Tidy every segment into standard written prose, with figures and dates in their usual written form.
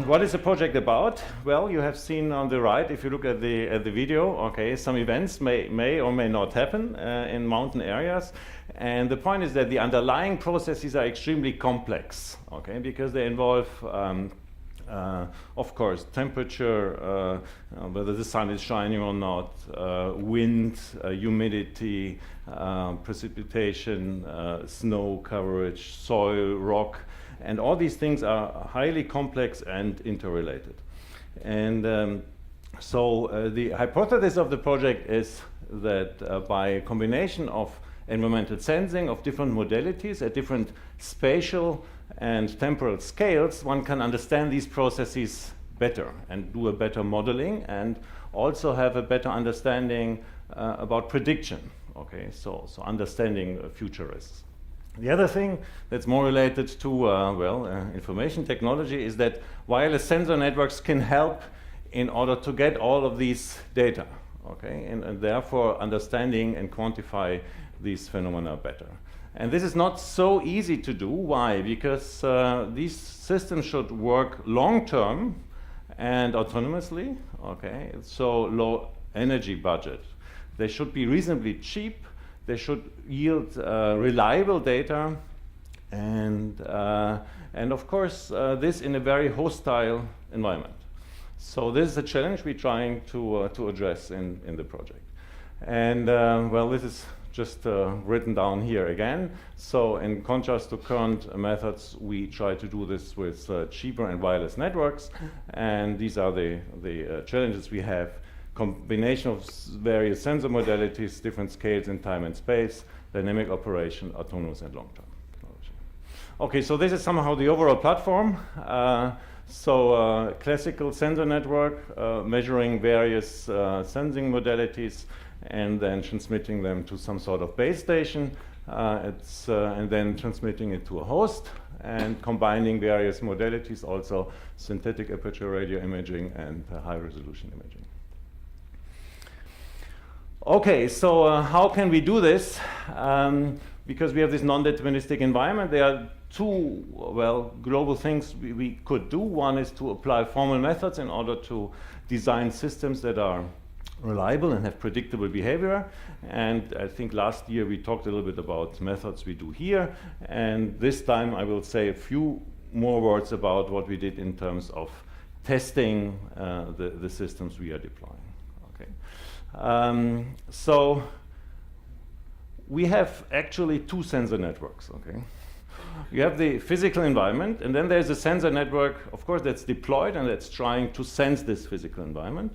what is the project about? Well, you have seen on the right, if you look at the video, okay, some events may or may not happen in mountain areas. And the point is that the underlying processes are extremely complex, okay, because they involve of course, temperature, whether the sun is shining or not, wind, humidity, precipitation, snow coverage, soil, rock, and all these things are highly complex and interrelated. And so the hypothesis of the project is that by a combination of environmental sensing of different modalities at different spatial and temporal scales, one can understand these processes better and do a better modeling and also have a better understanding about prediction. Okay, so understanding future risks. The other thing that's more related to information technology is that wireless sensor networks can help in order to get all of these data, okay, and therefore understanding and quantify these phenomena better. And this is not so easy to do. Why? Because these systems should work long-term and autonomously, okay? So low energy budget. They should be reasonably cheap. They should yield reliable data. And of course, this in a very hostile environment. So this is a challenge we're trying to address in the project. And well, this is just written down here again. So in contrast to current methods, we try to do this with cheaper and wireless networks. And these are the challenges we have. Combination of various sensor modalities, different scales in time and space, dynamic operation, autonomous and long-term technology. Okay, so this is somehow the overall platform. Classical sensor network, measuring various sensing modalities, and then transmitting them to some sort of base station, and then transmitting it to a host, and combining various modalities, also synthetic aperture radio imaging and high-resolution imaging. Okay, so how can we do this? Because we have this non-deterministic environment, there are two, global things we could do. One is to apply formal methods in order to design systems that are reliable and have predictable behavior. And I think last year we talked a little bit about methods we do here. And this time I will say a few more words about what we did in terms of testing the systems we are deploying. Okay. So we have actually two sensor networks. Okay. You have the physical environment, and then there's a sensor network, of course, that's deployed and that's trying to sense this physical environment.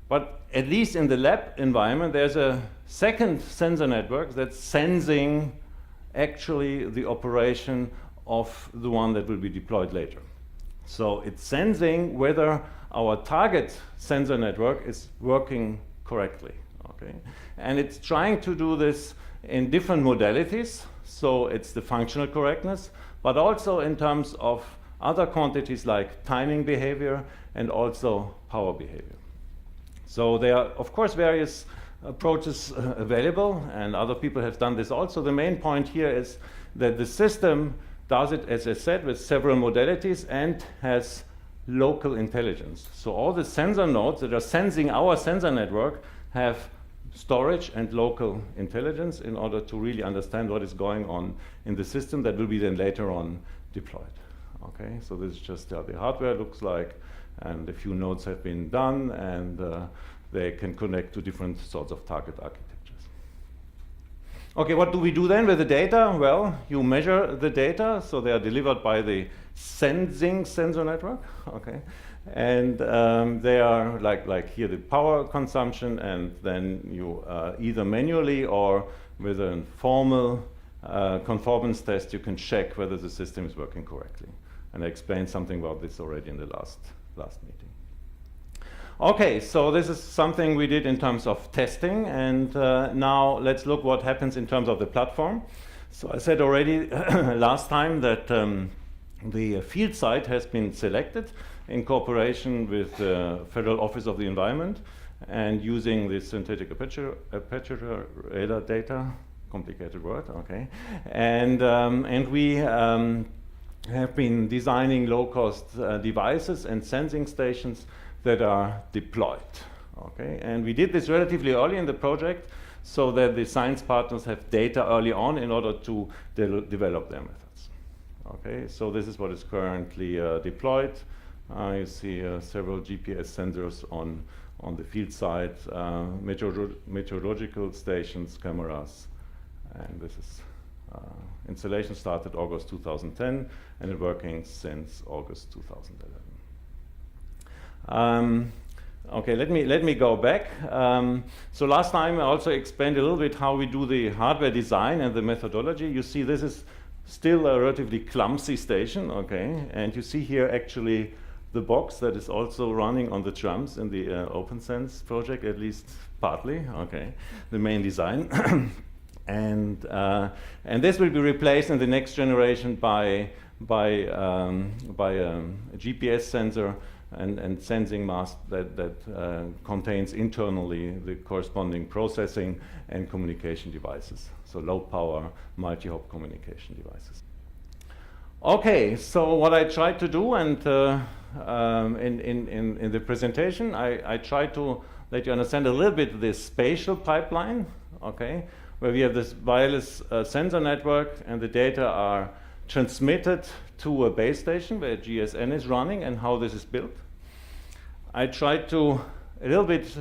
But at least in the lab environment, there's a second sensor network that's sensing actually the operation of the one that will be deployed later. So it's sensing whether our target sensor network is working correctly. Okay? And it's trying to do this in different modalities. So it's the functional correctness, but also in terms of other quantities like timing behavior and also power behavior. So there are, of course, various approaches available, and other people have done this also. The main point here is that the system does it, as I said, with several modalities and has local intelligence. So all the sensor nodes that are sensing our sensor network have storage and local intelligence in order to really understand what is going on in the system that will be then later on deployed. Okay, so this is just how the hardware looks like, and a few nodes have been done, and they can connect to different sorts of target architectures. Okay, what do we do then with the data? Well, you measure the data, so they are delivered by the sensing sensor network. Okay, and they are like here the power consumption, and then you either manually or with a formal conformance test, you can check whether the system is working correctly. And I explained something about this already in the last meeting. Okay, so this is something we did in terms of testing, and now let's look what happens in terms of the platform. So I said already last time that the field site has been selected in cooperation with the Federal Office of the Environment and using the synthetic aperture radar data, complicated word, okay, and we have been designing low-cost devices and sensing stations that are deployed. Okay, and we did this relatively early in the project, so that the science partners have data early on in order to develop their methods. Okay, so this is what is currently deployed. You see several GPS sensors on the field side, meteorological stations, cameras, and this is installation started August 2010 and it's working since August 2011. Okay, let me go back. So last time I also explained a little bit how we do the hardware design and the methodology. You see this is still a relatively clumsy station, okay, and you see here actually the box that is also running on the drums in the OpenSense project, at least partly, okay, the main design. And this will be replaced in the next generation by a GPS sensor and sensing mask that contains internally the corresponding processing and communication devices. So low power multi-hop communication devices. Okay, so what I tried to do, and in the presentation, I tried to let you understand a little bit this spatial pipeline, okay, where we have this wireless sensor network and the data are transmitted to a base station where GSN is running and how this is built. I tried to a little bit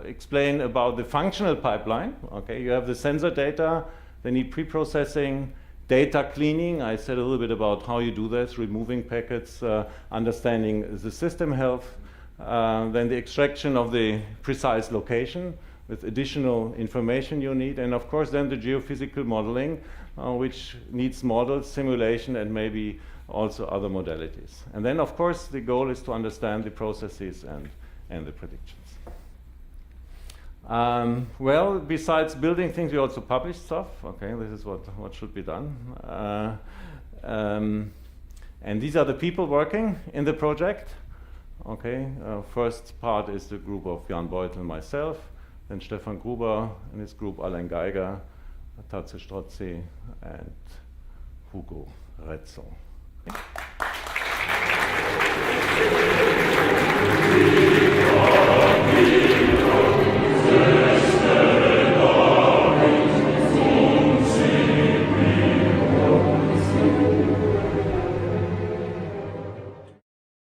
explain about the functional pipeline. Okay, you have the sensor data, they need pre-processing, data cleaning. I said a little bit about how you do this, removing packets, understanding the system health, then the extraction of the precise location with additional information you need, and of course then the geophysical modeling, which needs models, simulation, and maybe also other modalities. And then of course the goal is to understand the processes and the predictions. Well, besides building things, we also publish stuff. Okay, this is what should be done. And these are the people working in the project. Okay, first part is the group of Jan Beutel and myself, then Stephan Gruber and his group, Alain Geiger, Tazio Strozzi, and Hugo Raetzo.